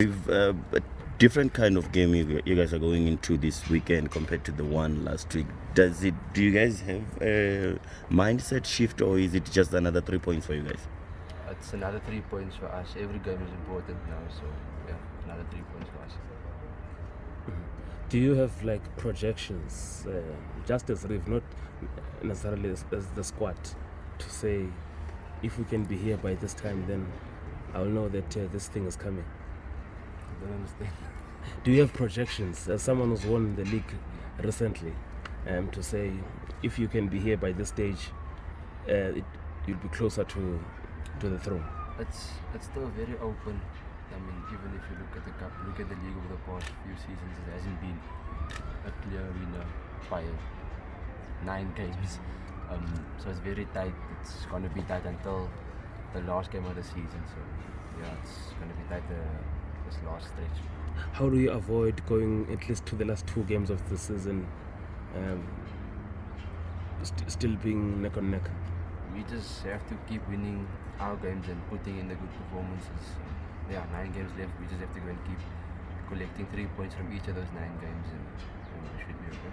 We've a different kind of game you guys are going into this weekend compared to the one last week. Do you guys have a mindset shift, or is it just another 3 points for you guys? It's another 3 points for us. Every game is important now, so yeah, another 3 points for us. Do you have like projections, just as Reeve, not necessarily as the squad, to say if we can be here by this time, then I'll know that this thing is coming? I don't understand. Do you have projections, as someone who's won the league recently, to say if you can be here by this stage, you'll be closer to the throne? It's still very open. I mean, even if you look at the cup, look at the league over the past few seasons, it hasn't been a clear winner by 9 games. So it's very tight. It's going to be tight until the last game of the season. So yeah, it's going to be tight this last stretch. How do you avoid going at least to the last 2 games of the season still being neck on neck? We just have to keep winning our games and putting in the good performances. Yeah, 9 games left. We just have to go and keep collecting 3 points from each of those 9 games, and we should be okay.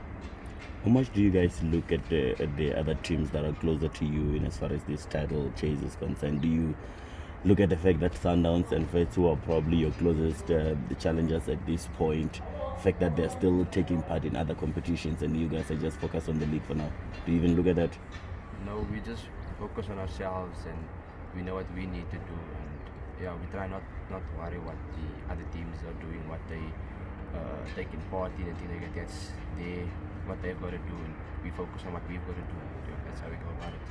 How much do you guys look at the other teams that are closer to you in as far as this title chase is concerned? Do you look at the fact that Sundowns and Fates, who are probably your closest the challengers at this point, the fact that they're still taking part in other competitions and you guys are just focused on the league for now? Do you even look at that? No, we just focus on ourselves and we know what we need to do, and yeah, we try not worry what the other teams are doing, what they taking part in, and things like that. That's what they've got to do, and we focus on what we've got to do. Yeah, that's how we go about it.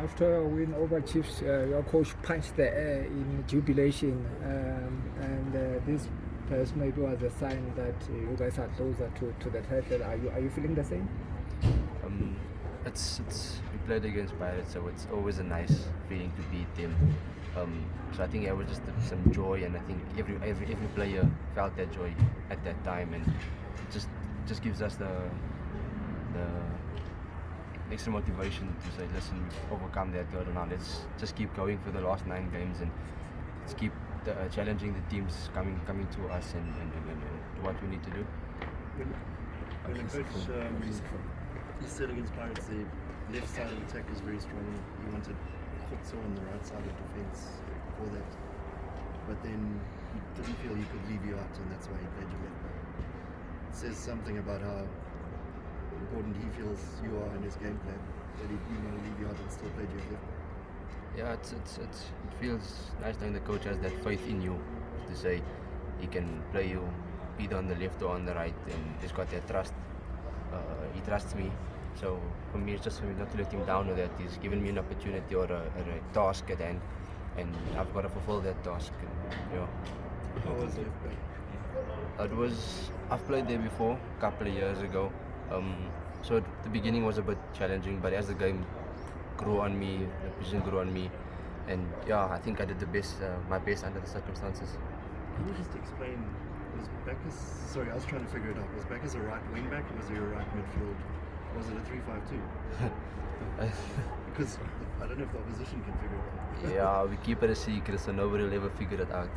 After a win over Chiefs, your coach punched the air in jubilation, and this perhaps maybe was a sign that you guys are closer to the title. Are you feeling the same? We played against Pirates, so it's always a nice feeling to beat them. So I think it was just some joy, and I think every player felt that joy at that time, and it just gives us the extra motivation to say, listen, we've overcome that hurdle now. Let's just keep going for the last 9 games, and let's keep challenging the teams coming to us, and what we need to do. When the coach he said against Pirates, the left side of the attack is very strong. He wanted Khotso on the right side of defence for that. But then he didn't feel he could leave you out, and that's why he played you left back. It says something about how important he feels you are in his game plan, that he didn't want to leave you out and still played you left back. Yeah, it feels nice knowing the coach has that faith in you to say he can play you either on the left or on the right, and he's got that trust. He trusts me, so for me it's just for me not to let him down, or that he's given me an opportunity or a task at hand, and I've got to fulfill that task. And, yeah. How was left back? I've played there before, a couple of years ago. So the beginning was a bit challenging, but as the game grew on me, the position grew on me, and yeah, I think I did my best under the circumstances. Can you just explain, was Backus, sorry, I was trying to figure it out, was Backus a right wing back, or was he a right midfield? Was it a 3-5-2? Because I don't know if the opposition can figure it out. Yeah, we keep it a secret, so nobody will ever figure it out.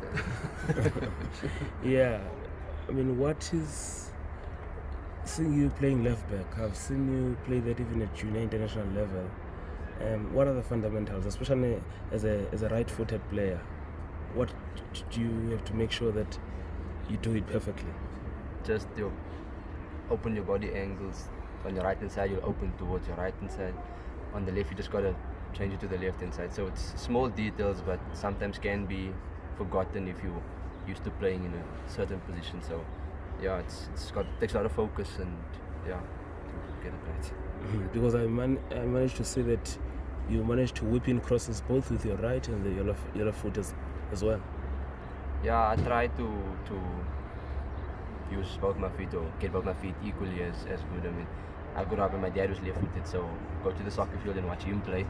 Yeah, I mean, what is seeing you playing left back? I've seen you play that even at junior international level. What are the fundamentals, especially as a right-footed player? What do you have to make sure that you do it perfectly? Just open your body angles. On your right hand side, you'll open towards your right hand side. On the left, you just gotta change it to the left hand side. So it's small details, but sometimes can be forgotten if you're used to playing in a certain position. So yeah, it takes a lot of focus, and yeah, to get it right. Because I managed to see that you managed to whip in crosses both with your right and your left foot as well. Yeah, I try to use both my feet, or get both my feet equally as good. I mean, I grew up and my dad was left-footed, so go to the soccer field and watch him play.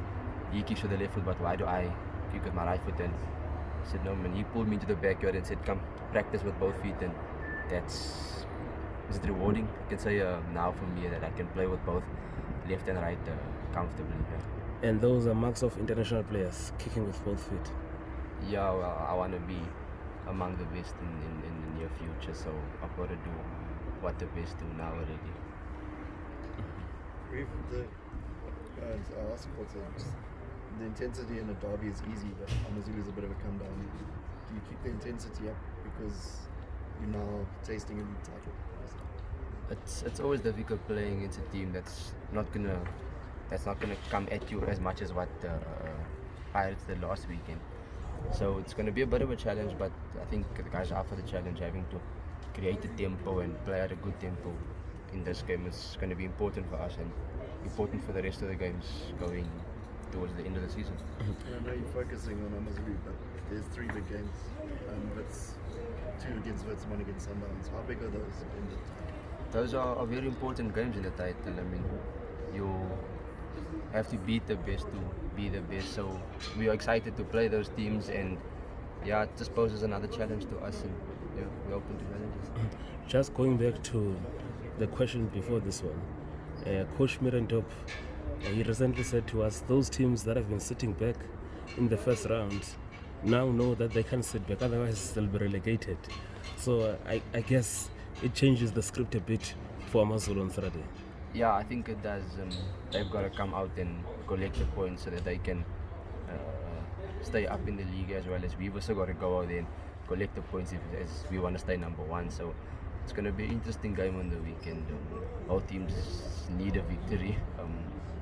He kicks with the left foot, but why do I kick with my right foot? And I said no, man. He pulled me into the backyard and said, come practice with both feet, and it's rewarding. I can say now for me that I can play with both left and right comfortably. Yeah. And those are marks of international players, kicking with both feet. Yeah, well, I want to be among the best in the near future. So I've got to do what the best do now already. Reeve, I'll ask you for the intensity in a derby is easy, but AmaZulu is a bit of a come down. Do you keep the intensity up because you're now tasting a league title? It's always difficult playing against a team that's not gonna come at you as much as what Pirates did last weekend. So it's gonna be a bit of a challenge, but I think the guys are up for the challenge. Having to create the tempo and play at a good tempo in this game is going to be important for us and important for the rest of the games going towards the end of the season. And I know you're focusing on AmaZulu, but there's 3 big games. Wits, 2 against Wits, 1 against Sundowns. How big are those in the title? Those are very important games in the title. I mean, you have to beat the best to be the best. So we are excited to play those teams, and yeah, it just poses another challenge to us, and yeah, we're open to challenges. Just going back to the question before this one, Coach Mirendop, he recently said to us, those teams that have been sitting back in the first round now know that they can't sit back, otherwise they'll be relegated. So I guess it changes the script a bit for AmaZulu on Saturday. Yeah, I think it does. They've got to come out and collect the points so that they can stay up in the league, as well as we've also got to go out there and collect the points as we want to stay number 1. So it's going to be an interesting game on the weekend. All teams need a victory.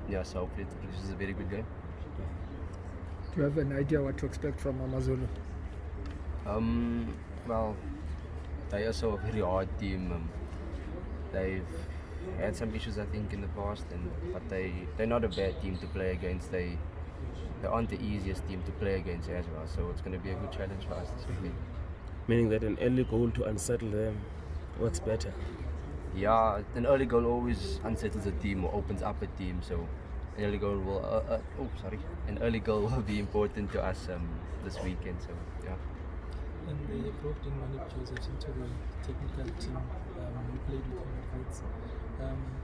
Yeah, so hopefully it produces a very good game. Do you have an idea what to expect from AmaZulu? Well, they are also a very hard team. They've had some issues, I think, in the past, but they're not a bad team to play against. They aren't the easiest team to play against as well. So it's going to be a good challenge for us this weekend. Meaning that an early goal to unsettle them works better. Yeah, an early goal always unsettles a team or opens up a team. So an early goal will be important to us this weekend. So yeah. And they brought in Malik Joseph into the technical team. You played with him at Wits.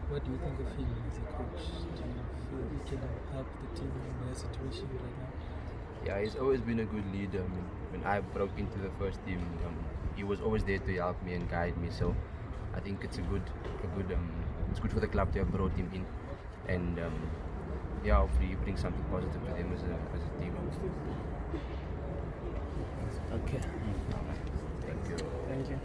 What do you think of him as a coach? Do you feel he can help the team in their situation right now? Yeah, he's always been a good leader. I mean, when I broke into the first team, he was always there to help me and guide me. So I think it's it's good for the club to have brought him in, and yeah, hopefully he brings something positive to them as a team. Okay. Thank you. Thank you.